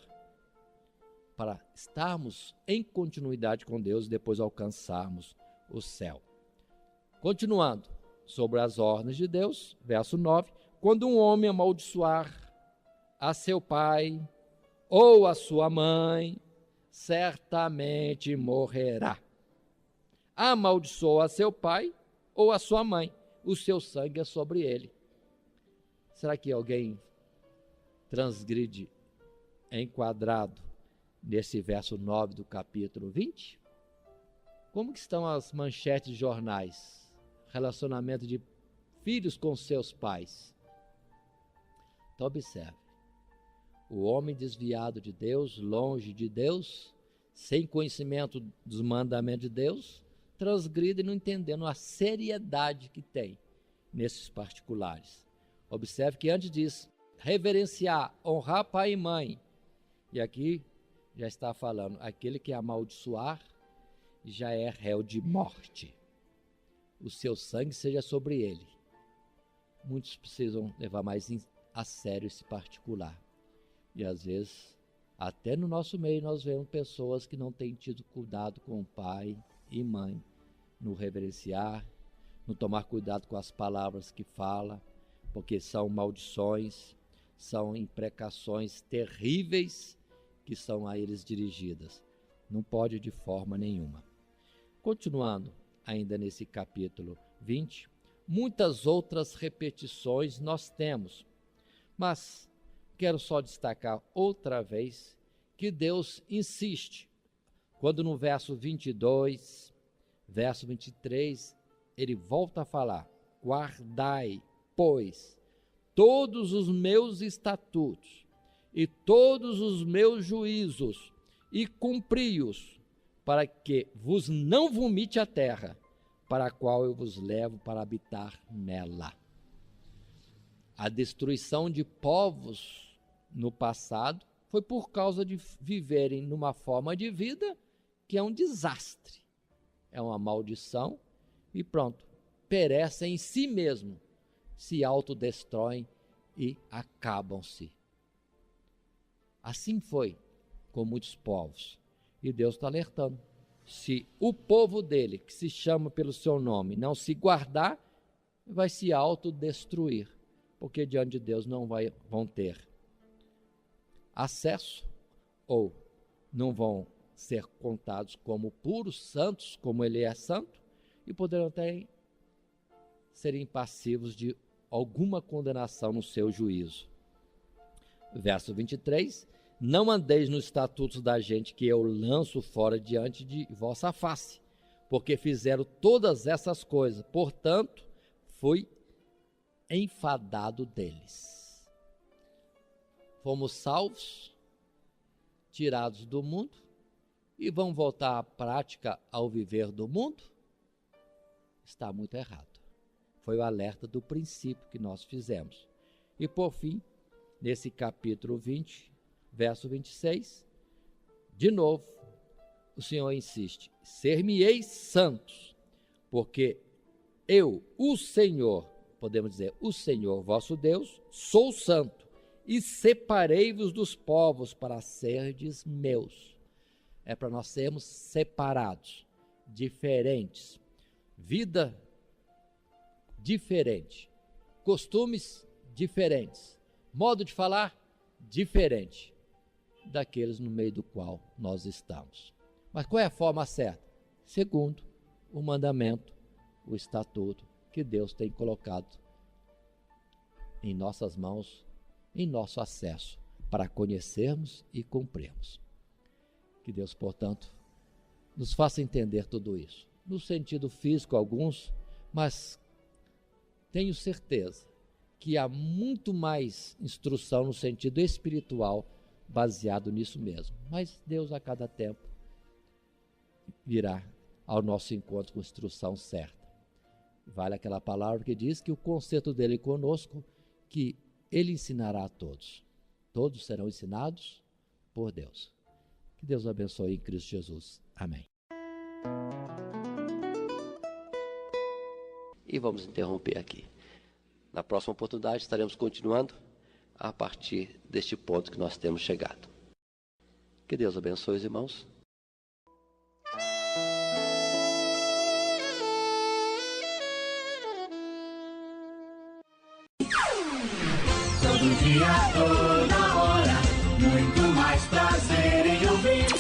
para estarmos em continuidade com Deus e depois alcançarmos o céu. Continuando sobre as ordens de Deus, verso 9: quando um homem amaldiçoar a seu pai ou a sua mãe, certamente morrerá. amaldiçoou a seu pai ou a sua mãe, o seu sangue é sobre ele. Será que alguém transgride enquadrado nesse verso 9 do capítulo 20? Como que estão as manchetes de jornais? Relacionamento de filhos com seus pais. Então observe, o homem desviado de Deus, longe de Deus, sem conhecimento dos mandamentos de Deus, transgride não entendendo a seriedade que tem nesses particulares. Observe que antes diz, reverenciar, honrar pai e mãe. E aqui já está falando, aquele que amaldiçoar já é réu de morte. O seu sangue seja sobre ele. Muitos precisam levar mais a sério esse particular. E às vezes, até no nosso meio, nós vemos pessoas que não têm tido cuidado com o pai e mãe, no reverenciar, no tomar cuidado com as palavras que fala, porque são maldições, são imprecações terríveis que são a eles dirigidas. Não pode de forma nenhuma. Continuando ainda nesse capítulo 20, muitas outras repetições nós temos, mas quero só destacar outra vez que Deus insiste, quando no verso 22, verso 23, ele volta a falar, guardai, pois, todos os meus estatutos e todos os meus juízos e cumpri-os, para que vos não vomite a terra, para a qual eu vos levo para habitar nela. A destruição de povos no passado foi por causa de viverem numa forma de vida que é um desastre, é uma maldição e pronto, perecem em si mesmo, se autodestroem e acabam-se. Assim foi com muitos povos. E Deus está alertando. Se o povo dele, que se chama pelo seu nome, não se guardar, vai se autodestruir, porque diante de Deus não vão ter acesso, ou não vão ser contados como puros santos, como ele é santo, e poderão até serem passivos de alguma condenação no seu juízo. Verso 23, não andeis nos estatutos da gente que eu lanço fora diante de vossa face, porque fizeram todas essas coisas, portanto, fui enfadado deles. Fomos salvos, tirados do mundo, e vão voltar à prática ao viver do mundo? Está muito errado. Foi o alerta do princípio que nós fizemos. E por fim, nesse capítulo 20, verso 26, de novo, o Senhor insiste, ser-me-eis santos, porque eu, o Senhor, podemos dizer, o Senhor vosso Deus, sou santo, e separei-vos dos povos para serdes meus. É para nós sermos separados, diferentes, vida diferente, costumes diferentes, modo de falar diferente daqueles no meio do qual nós estamos. Mas qual é a forma certa? Segundo o mandamento, o estatuto que Deus tem colocado em nossas mãos, em nosso acesso, para conhecermos e cumprirmos. Que Deus, portanto, nos faça entender tudo isso, no sentido físico alguns, mas tenho certeza que há muito mais instrução no sentido espiritual baseado nisso mesmo. Mas Deus a cada tempo virá ao nosso encontro com a instrução certa. Vale aquela palavra que diz que o conserto dele conosco, que ele ensinará a todos. Todos serão ensinados por Deus. Que Deus abençoe em Cristo Jesus. Amém. E vamos interromper aqui. Na próxima oportunidade estaremos continuando a partir deste ponto que nós temos chegado. Que Deus abençoe os irmãos. Todo dia, toda hora, muito mais prazer em ouvir.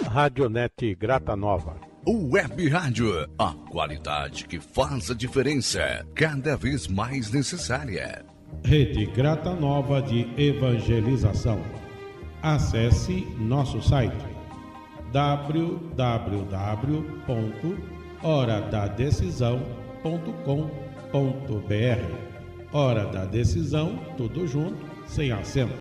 Radionete Grata Nova. Web Rádio, a qualidade que faz a diferença, cada vez mais necessária. Rede Grata Nova de Evangelização. Acesse nosso site www.horadadecisão.com.br. Hora da Decisão, tudo junto, sem acento.